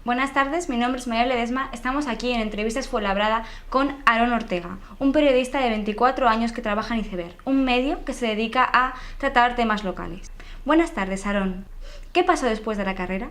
Buenas tardes, mi nombre es María Ledesma. Estamos aquí en Entrevistas Fuenlabrada con Aarón Ortega, un periodista de 24 años que trabaja en Iceberg, un medio que se dedica a tratar temas locales. Buenas tardes, Aarón. ¿Qué pasó después de la carrera?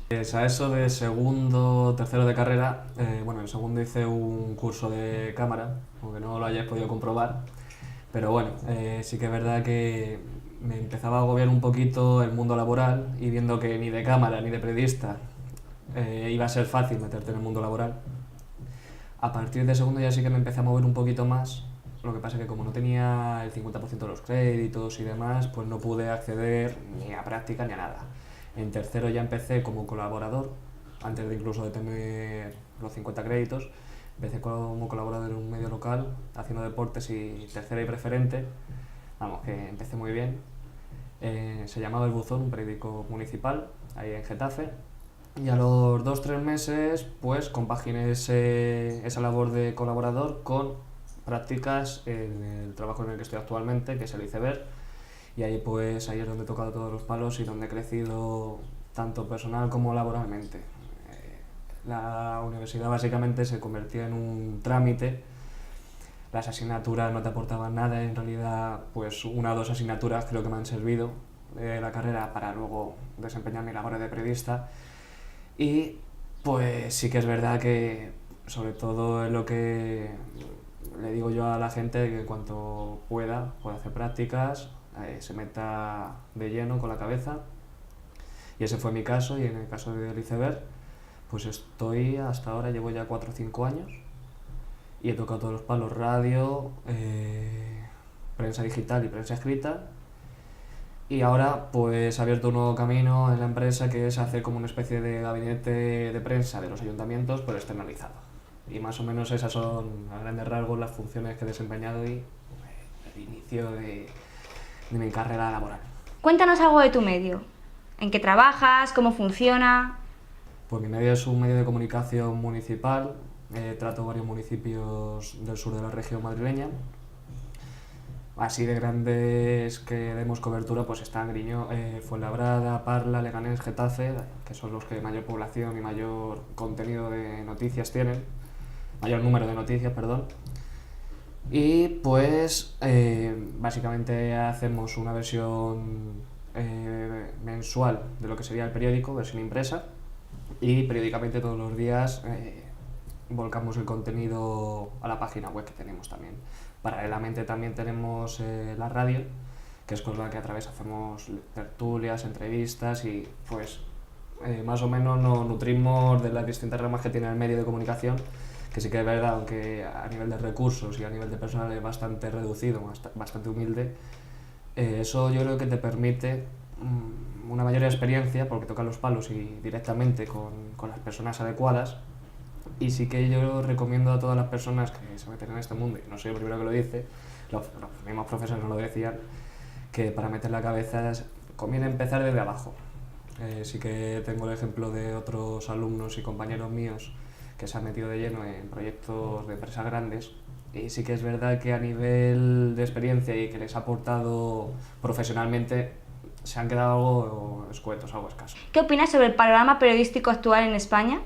Pues a eso de segundo, tercero de carrera, en segundo hice un curso de cámara, aunque no lo hayáis podido comprobar, pero bueno, sí que es verdad que me empezaba a agobiar un poquito el mundo laboral y viendo que ni de cámara ni de periodista iba a ser fácil meterte en el mundo laboral. A partir de segundo ya sí que me empecé a mover un poquito más, lo que pasa es que como no tenía el 50% de los créditos y demás, pues no pude acceder ni a práctica ni a nada. En tercero ya empecé como colaborador, antes de incluso de tener los 50 créditos. Empecé como colaborador en un medio local, haciendo deportes y tercera y preferente. Vamos, que empecé muy bien. Se llamaba El Buzón, un periódico municipal, ahí en Getafe. Y a los 2-3 meses, pues compaginé esa labor de colaborador con prácticas en el trabajo en el que estoy actualmente, que es el Iceberg. Y ahí pues ahí es donde he tocado todos los palos y donde he crecido tanto personal como laboralmente. La universidad básicamente se convertía en un trámite, las asignaturas no te aportaban nada, en realidad pues una o dos asignaturas creo que me han servido de la carrera para luego desempeñar mi labor de periodista. Y pues sí que es verdad que sobre todo es lo que le digo yo a la gente, que en cuanto pueda hacer prácticas, se meta de lleno con la cabeza, y ese fue mi caso. Y en el caso del Iceberg pues estoy hasta ahora, llevo ya 4 o 5 años y he tocado todos los palos: radio, prensa digital y prensa escrita, y ahora pues he abierto un nuevo camino en la empresa, que es hacer como una especie de gabinete de prensa de los ayuntamientos, pero externalizado. Y más o menos esas son a grandes rasgos las funciones que he desempeñado y el inicio de mi carrera laboral. Cuéntanos algo de tu medio. ¿En qué trabajas? ¿Cómo funciona? Pues mi medio es un medio de comunicación municipal. Trato varios municipios del sur de la región madrileña. Así de grandes que demos cobertura pues están Fuenlabrada, Parla, Leganés, Getafe, que son los que mayor población y mayor contenido de noticias tienen, mayor número de noticias, perdón. Y pues básicamente hacemos una versión mensual de lo que sería el periódico, versión impresa, y periódicamente todos los días volcamos el contenido a la página web que tenemos también. Paralelamente también tenemos la radio, que es con la que a través hacemos tertulias, entrevistas, y pues más o menos nos nutrimos de las distintas ramas que tiene el medio de comunicación, que sí que es verdad, aunque a nivel de recursos y a nivel de personal es bastante reducido, bastante humilde. Eso yo creo que te permite una mayor experiencia, porque tocas los palos y directamente con las personas adecuadas. Y sí que yo recomiendo a todas las personas que se meten en este mundo, y no soy el primero que lo dice, los mismos profesores nos lo decían, que para meter la cabeza conviene empezar desde abajo. Sí que tengo el ejemplo de otros alumnos y compañeros míos que se han metido de lleno en proyectos de empresas grandes, y sí que es verdad que a nivel de experiencia y que les ha aportado profesionalmente, se han quedado algo escuetos, algo escasos. ¿Qué opinas sobre el panorama periodístico actual en España?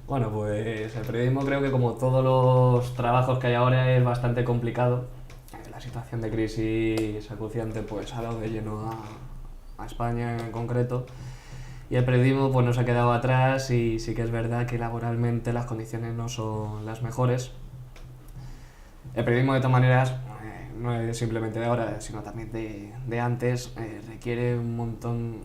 Bueno, pues el periodismo creo que, como todos los trabajos que hay ahora, es bastante complicado. La situación de crisis acuciante pues ha dado de lleno a España en concreto, y el periodismo pues nos ha quedado atrás, y sí que es verdad que laboralmente las condiciones no son las mejores. El periodismo, de todas maneras, no es simplemente de ahora, sino también de antes, requiere un montón,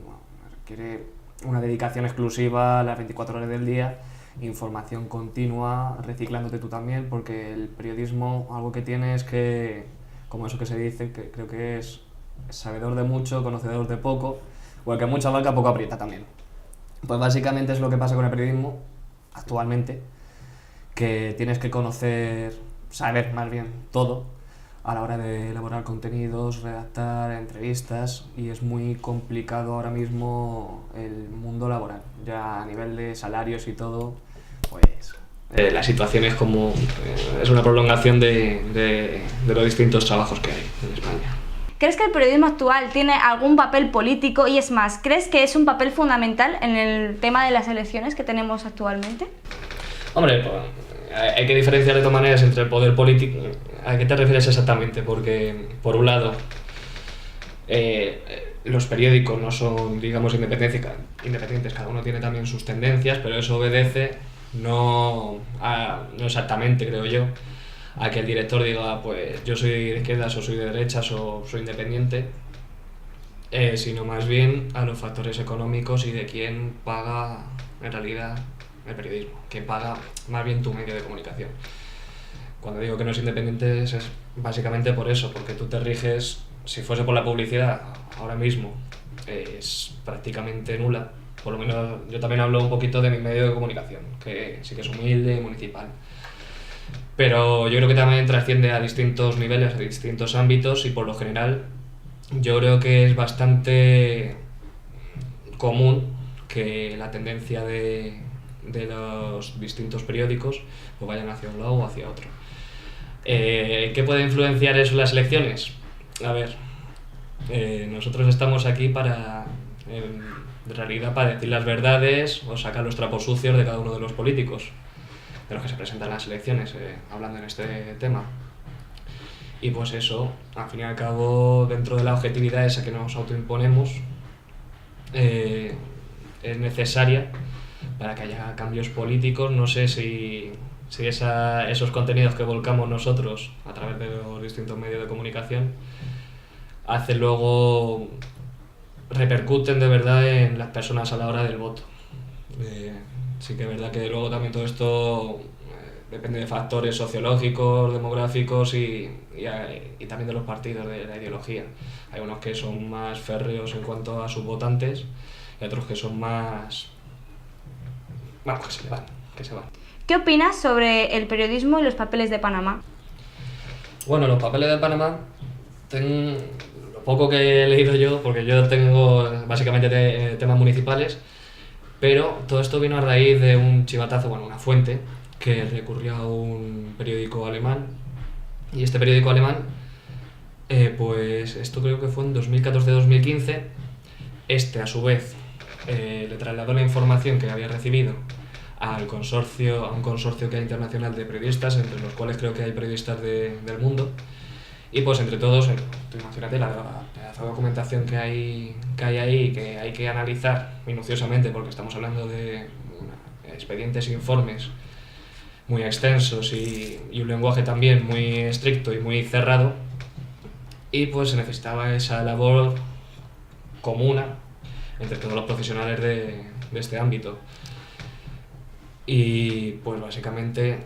requiere una dedicación exclusiva a las 24 horas del día, información continua, reciclándote tú también, porque el periodismo algo que tiene es que, como eso que se dice, que creo que es sabedor de mucho, conocedor de poco, o el que mucha vaca poco aprieta también. Pues básicamente es lo que pasa con el periodismo actualmente, que tienes que saber más bien todo a la hora de elaborar contenidos, redactar entrevistas, y es muy complicado ahora mismo el mundo laboral. Ya a nivel de salarios y todo, pues la situación es como es una prolongación de los distintos trabajos que hay en España. ¿Crees que el periodismo actual tiene algún papel político? Y es más, ¿crees que es un papel fundamental en el tema de las elecciones que tenemos actualmente? Hombre, pues, hay que diferenciar de todas maneras entre el poder político. ¿A qué te refieres exactamente? Porque, por un lado, los periódicos no son, digamos, independientes, cada uno tiene también sus tendencias, pero eso obedece no exactamente, creo yo, a que el director diga, pues yo soy de izquierdas o soy de derechas o soy independiente, sino más bien a los factores económicos y de quién paga en realidad el periodismo, quién paga más bien tu medio de comunicación. Cuando digo que no es independiente es básicamente por eso, porque tú te riges, si fuese por la publicidad, ahora mismo es prácticamente nula. Por lo menos yo también hablo un poquito de mi medio de comunicación, que sí que es humilde y municipal. Pero yo creo que también trasciende a distintos niveles, a distintos ámbitos, y por lo general yo creo que es bastante común que la tendencia de los distintos periódicos pues vayan hacia un lado o hacia otro. ¿Qué puede influenciar eso en las elecciones? A ver, nosotros estamos aquí en realidad para decir las verdades o sacar los trapos sucios de cada uno de los políticos, de los que se presentan en las elecciones, hablando en este tema. Y pues eso, al fin y al cabo, dentro de la objetividad esa que nos autoimponemos, es necesaria para que haya cambios políticos. No sé si esos contenidos que volcamos nosotros a través de los distintos medios de comunicación repercuten de verdad en las personas a la hora del voto. Sí que es verdad que luego también todo esto depende de factores sociológicos, demográficos y también de los partidos, de la ideología. Hay unos que son más férreos en cuanto a sus votantes y otros que son más... Vamos, que se van. ¿Qué opinas sobre el periodismo y los papeles de Panamá? Bueno, los papeles de Panamá, lo poco que he leído yo, porque yo tengo básicamente temas municipales, pero todo esto vino a raíz de un chivatazo, una fuente, que recurrió a un periódico alemán, y este periódico alemán, pues esto creo que fue en 2014-2015, a su vez le trasladó la información que había recibido a un consorcio que hay internacional de periodistas, entre los cuales creo que hay periodistas del mundo, y pues entre todos, tú imagínate la pedazo de documentación que hay ahí, que hay que analizar minuciosamente, porque estamos hablando de expedientes e informes muy extensos y un lenguaje también muy estricto y muy cerrado, y pues se necesitaba esa labor común entre todos los profesionales de este ámbito. Y pues básicamente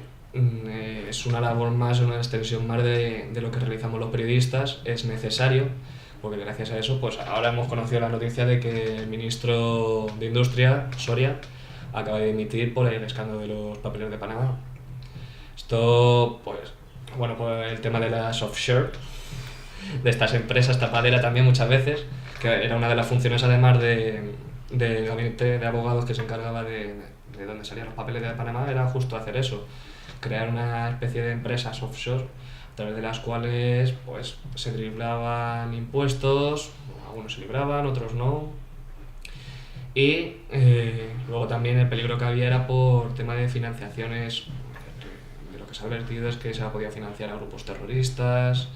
es una labor más, una extensión más de lo que realizamos los periodistas. Es necesario, porque gracias a eso pues ahora hemos conocido la noticia de que el ministro de Industria, Soria, acaba de dimitir por el escándalo de los papeles de Panamá. Esto, pues el tema de las offshore, de estas empresas tapadera también muchas veces, que era una de las funciones además del gabinete de abogados que se encargaba de donde salían los papeles de Panamá, era justo hacer eso, crear una especie de empresas offshore a través de las cuales pues se driblaban impuestos, algunos se libraban, otros no, y luego también el peligro que había era por tema de financiaciones. De lo que se ha advertido es que se ha podido financiar a grupos terroristas.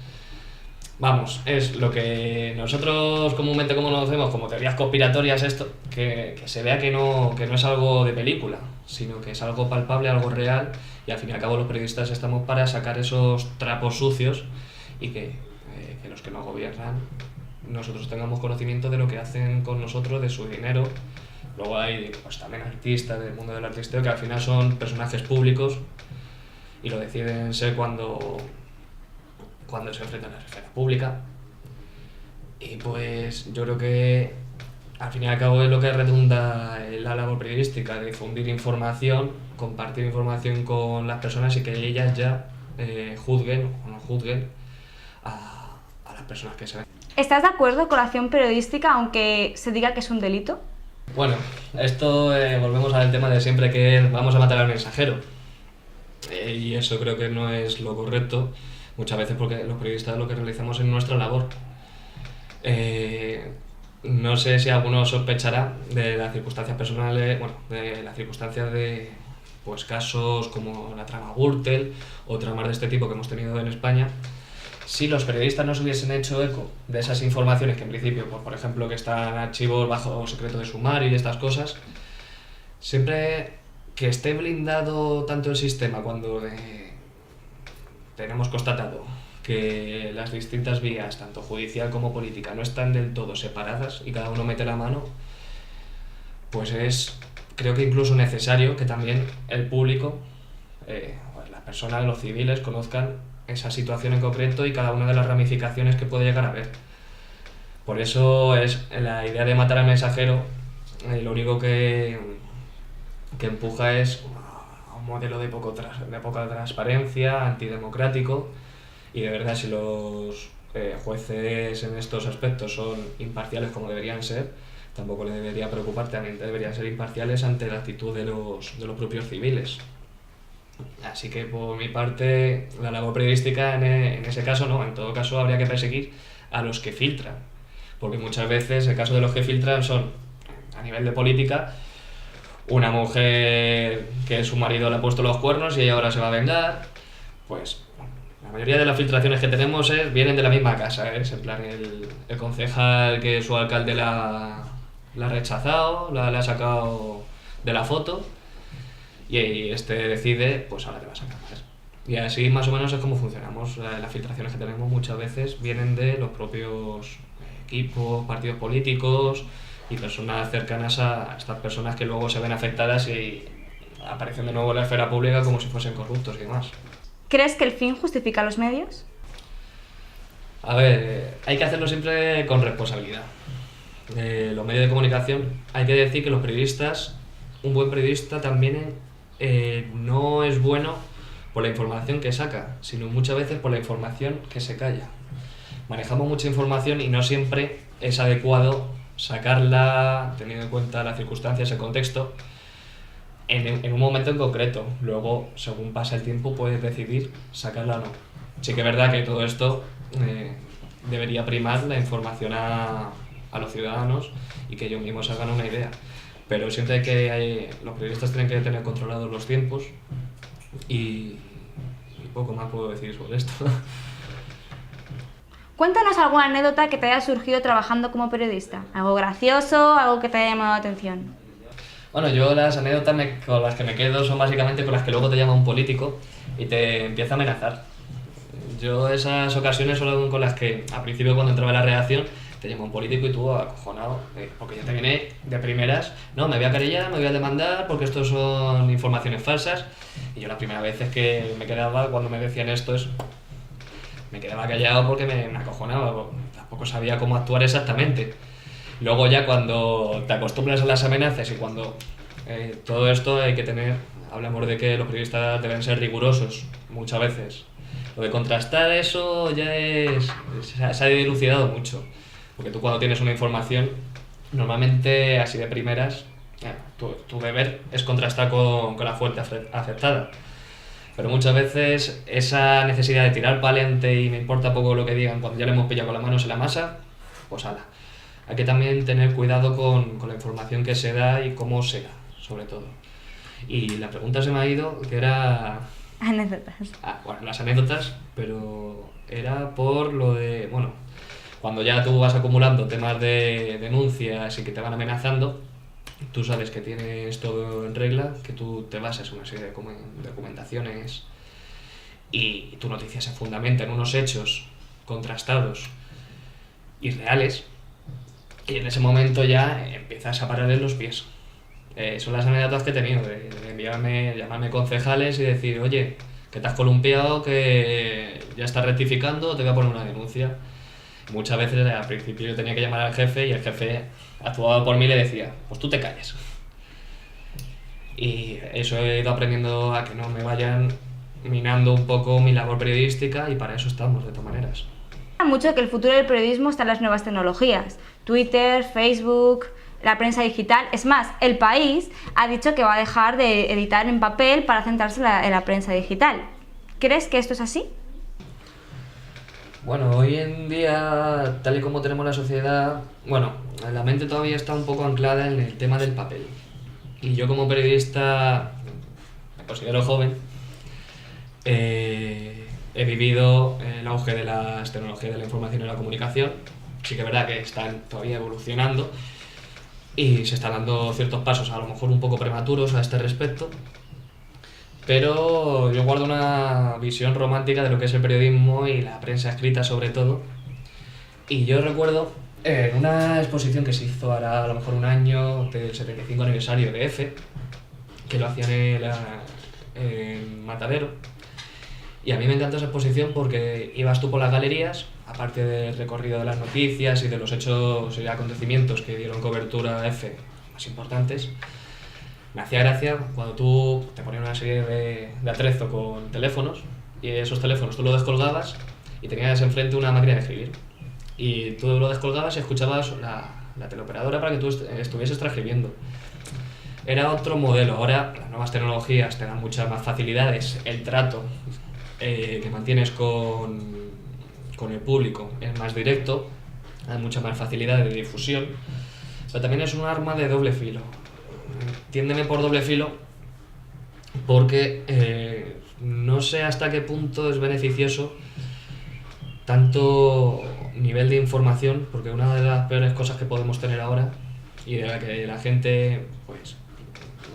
Vamos, es lo que nosotros comúnmente conocemos como teorías conspiratorias, esto, que se vea que no es algo de película, sino que es algo palpable, algo real, y al fin y al cabo los periodistas estamos para sacar esos trapos sucios y que los que nos gobiernan nosotros tengamos conocimiento de lo que hacen con nosotros, de su dinero. Luego hay pues también artistas del mundo del artisteo que al final son personajes públicos y lo deciden ser cuando se enfrentan a la esfera pública. Y pues yo creo que al fin y al cabo es lo que redunda en la labor periodística, de difundir información, compartir información con las personas y que ellas ya juzguen o no juzguen a las personas que se ven. ¿Estás de acuerdo con la acción periodística aunque se diga que es un delito? Bueno, esto volvemos al tema de siempre, que es vamos a matar al mensajero. Y eso creo que no es lo correcto, muchas veces porque los periodistas lo que realizamos es nuestra labor. No sé si alguno sospechará de las circunstancias personales, bueno, de las circunstancias de pues casos como la trama Gürtel o tramas de este tipo que hemos tenido en España. Si los periodistas no se hubiesen hecho eco de esas informaciones que en principio, pues, por ejemplo, que están archivos bajo secreto de sumario y estas cosas, siempre que esté blindado tanto el sistema cuando tenemos constatado que las distintas vías, tanto judicial como política, no están del todo separadas y cada uno mete la mano, pues creo que incluso necesario que también el público, las personas, los civiles, conozcan esa situación en concreto y cada una de las ramificaciones que puede llegar a haber. Por eso es la idea de matar al mensajero, lo único que empuja es a un modelo de poca transparencia, antidemocrático, y de verdad si los jueces en estos aspectos son imparciales como deberían ser, tampoco le debería preocupar, también deberían ser imparciales ante la actitud de los propios civiles. Así que por mi parte, la labor periodística en ese caso no, en todo caso habría que perseguir a los que filtran, porque muchas veces el caso de los que filtran son, a nivel de política, una mujer que su marido le ha puesto los cuernos y ella ahora se va a vengar. Pues la mayoría de las filtraciones que tenemos vienen de la misma casa, es en plan el concejal que su alcalde la ha rechazado, le ha sacado de la foto, y este decide, pues ahora te vas a cambiar. Y así más o menos es como funcionamos. Las filtraciones que tenemos muchas veces vienen de los propios equipos, partidos políticos y personas cercanas a estas personas que luego se ven afectadas y aparecen de nuevo en la esfera pública como si fuesen corruptos y demás. ¿Crees que el fin justifica los medios? A ver, hay que hacerlo siempre con responsabilidad. Los medios de comunicación, hay que decir que los periodistas, un buen periodista también no es bueno por la información que saca, sino muchas veces por la información que se calla. Manejamos mucha información y no siempre es adecuado sacarla teniendo en cuenta las circunstancias, el contexto, en un momento en concreto. Luego, según pasa el tiempo, puedes decidir sacarla o no. Sí que es verdad que todo esto debería primar la información a los ciudadanos y que ellos mismos hagan una idea. Pero siempre los periodistas tienen que tener controlados los tiempos y poco más puedo decir sobre esto. Cuéntanos alguna anécdota que te haya surgido trabajando como periodista. Algo gracioso, algo que te haya llamado la atención. Bueno, yo las anécdotas con las que me quedo son básicamente con las que luego te llama un político y te empieza a amenazar. Yo esas ocasiones son con las que al principio cuando entraba en la redacción te llama un político y tú acojonado, porque ya te viene de primeras, no, me voy a querellar, me voy a demandar porque estos son informaciones falsas. Y yo las primeras veces que me quedaba cuando me decían esto me quedaba callado porque me acojonaba, tampoco sabía cómo actuar exactamente. Luego ya cuando te acostumbras a las amenazas y cuando todo esto hay que hablamos de que los periodistas deben ser rigurosos muchas veces. Lo de contrastar eso ya se ha dilucidado mucho. Porque tú cuando tienes una información, normalmente así de primeras, tu deber es contrastar con la fuente afectada. Pero muchas veces esa necesidad de tirar pa'lante y me importa poco lo que digan cuando ya le hemos pillado con las manos en la masa, pues ala. Hay que también tener cuidado con la información que se da y cómo se da, sobre todo. Y la pregunta se me ha ido, que era... Anécdotas. Bueno, las anécdotas, pero era por lo de... Bueno, cuando ya tú vas acumulando temas de denuncias y que te van amenazando, tú sabes que tienes todo en regla, que tú te basas en una serie de documentaciones y tu noticia se fundamenta en unos hechos contrastados y reales, y en ese momento ya empiezas a pararle los pies. Son las anécdotas que he tenido, de llamarme concejales y decir, oye, que te has columpiado, que ya estás rectificando, te voy a poner una denuncia. Muchas veces al principio yo tenía que llamar al jefe y el jefe actuaba por mí y le decía, pues tú te calles. Y eso he ido aprendiendo a que no me vayan minando un poco mi labor periodística y para eso estamos, de todas maneras. Mucho que el futuro del periodismo está en las nuevas tecnologías, Twitter, Facebook, la prensa digital. Es más, El País ha dicho que va a dejar de editar en papel para centrarse en la prensa digital. ¿Crees que esto es así? Bueno, hoy en día, tal y como tenemos la sociedad, bueno, la mente todavía está un poco anclada en el tema del papel. Y yo como periodista, me considero joven, he vivido el auge de las tecnologías de la información y la comunicación. Sí que es verdad que están todavía evolucionando y se están dando ciertos pasos, a lo mejor un poco prematuros a este respecto, pero yo guardo una visión romántica de lo que es el periodismo y la prensa escrita sobre todo. Y yo recuerdo en una exposición que se hizo ahora a lo mejor un año del 75 aniversario de EFE, que lo hacían en Matadero, y a mí me encantó esa exposición porque ibas tú por las galerías, aparte del recorrido de las noticias y de los hechos y acontecimientos que dieron cobertura a EFE más importantes. Me hacía gracia cuando tú te ponías una serie de atrezo con teléfonos y esos teléfonos tú lo descolgabas y tenías enfrente una máquina de escribir. Y tú lo descolgabas y escuchabas la teleoperadora para que tú estuvieses transcribiendo. Era otro modelo. Ahora las nuevas tecnologías te dan muchas más facilidades. El trato que mantienes con el público es más directo, hay mucha más facilidad de difusión, pero también es un arma de doble filo. Entiéndeme por doble filo porque no sé hasta qué punto es beneficioso tanto nivel de información, porque una de las peores cosas que podemos tener ahora y de la que la gente, pues,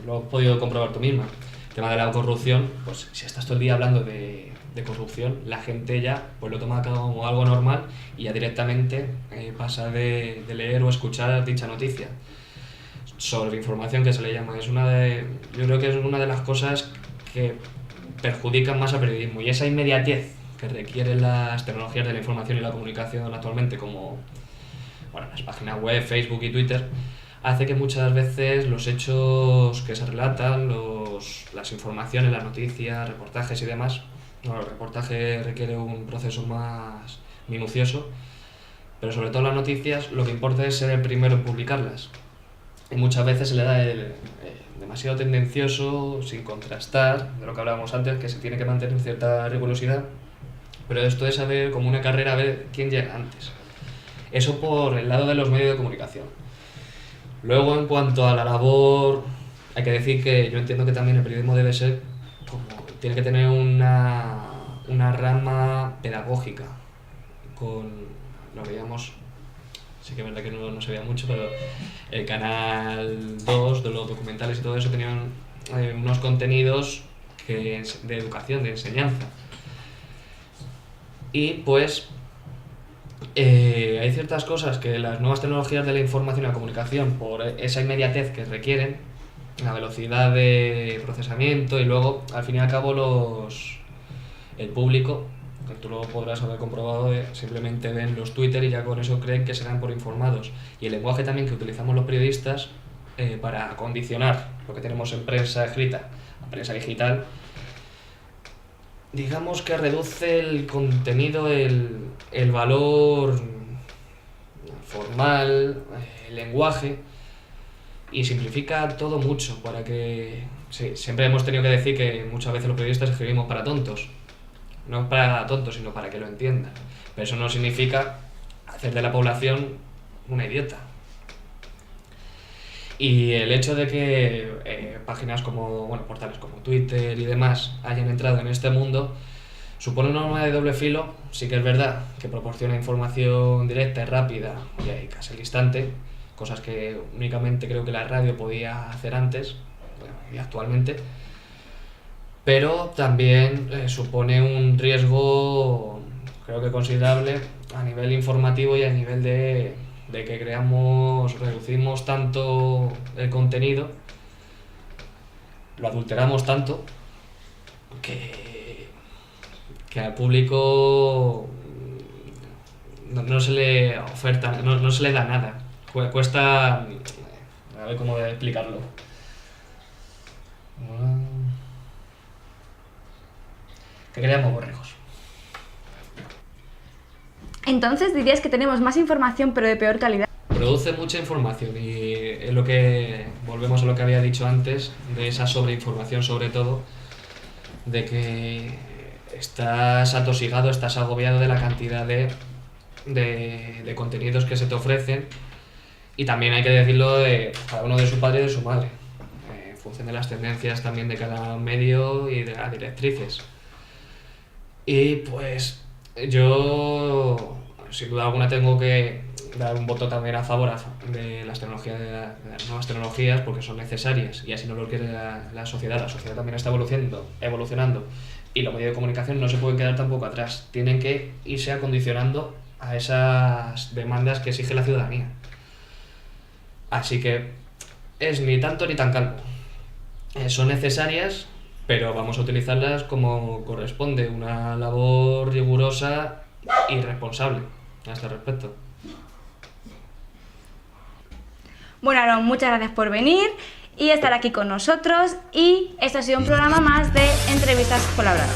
lo has podido comprobar tú misma, el tema de la corrupción, pues si estás todo el día hablando de corrupción, la gente ya pues lo toma como algo normal y ya directamente pasa de leer o escuchar dicha noticia. Sobreinformación, que se le llama, yo creo que es una de las cosas que perjudican más al periodismo, y esa inmediatez que requieren las tecnologías de la información y la comunicación actualmente, como bueno, las páginas web, Facebook y Twitter, hace que muchas veces los hechos que se relatan, las informaciones, las noticias, reportajes y demás, bueno, el reportaje requiere un proceso más minucioso, pero sobre todo las noticias lo que importa es ser el primero en publicarlas. Y muchas veces se le da el demasiado tendencioso, sin contrastar, de lo que hablábamos antes, que se tiene que mantener cierta rigurosidad, pero esto es saber como una carrera a ver quién llega antes. Eso por el lado de los medios de comunicación. Luego, en cuanto a la labor, hay que decir que yo entiendo que también el periodismo debe ser tiene que tener una rama pedagógica, lo veíamos, sí que es verdad que no se veía mucho, pero el canal 2 de los documentales y todo eso tenían unos contenidos de educación, de enseñanza. Y pues hay ciertas cosas que las nuevas tecnologías de la información y la comunicación, por esa inmediatez que requieren, la velocidad de procesamiento y luego, al fin y al cabo, el público, que tú lo podrás haber comprobado, simplemente ven los Twitter y ya con eso creen que serán por informados. Y el lenguaje también que utilizamos los periodistas para condicionar lo que tenemos en prensa escrita a prensa digital, digamos que reduce el contenido, el valor formal, el lenguaje, y simplifica todo mucho para que... Sí, siempre hemos tenido que decir que muchas veces los periodistas escribimos para tontos. No para tontos, sino para que lo entiendan. Pero eso no significa hacer de la población una idiota. Y el hecho de que páginas como, bueno, portales como Twitter y demás hayan entrado en este mundo supone una arma de doble filo. Sí que es verdad que proporciona información directa y rápida y casi al instante, cosas que únicamente creo que la radio podía hacer antes y actualmente, pero también supone un riesgo, creo que considerable, a nivel informativo y a nivel de que reducimos tanto el contenido, lo adulteramos tanto, que al público no se le oferta, no se le da nada. Cuesta... A ver cómo explicarlo. Que creamos borregos. Entonces dirías que tenemos más información pero de peor calidad. Produce mucha información y es lo que... Volvemos a lo que había dicho antes, de esa sobreinformación sobre todo, de que estás atosigado, estás agobiado de la cantidad de contenidos que se te ofrecen, y también hay que decirlo de cada uno de su padre y de su madre, en función de las tendencias también de cada medio y de las directrices. Y pues yo, sin duda alguna, tengo que dar un voto también a favor de las tecnologías, de las nuevas tecnologías, porque son necesarias y así no lo quiere la sociedad. La sociedad también está evolucionando, y los medios de comunicación no se pueden quedar tampoco atrás, tienen que irse acondicionando a esas demandas que exige la ciudadanía. Así que es ni tanto ni tan calmo. Son necesarias, pero vamos a utilizarlas como corresponde, una labor rigurosa y responsable a este respecto. Bueno, Aarón, muchas gracias por venir y estar aquí con nosotros, y esto ha sido un programa más de Entrevistas Fuenlabrada.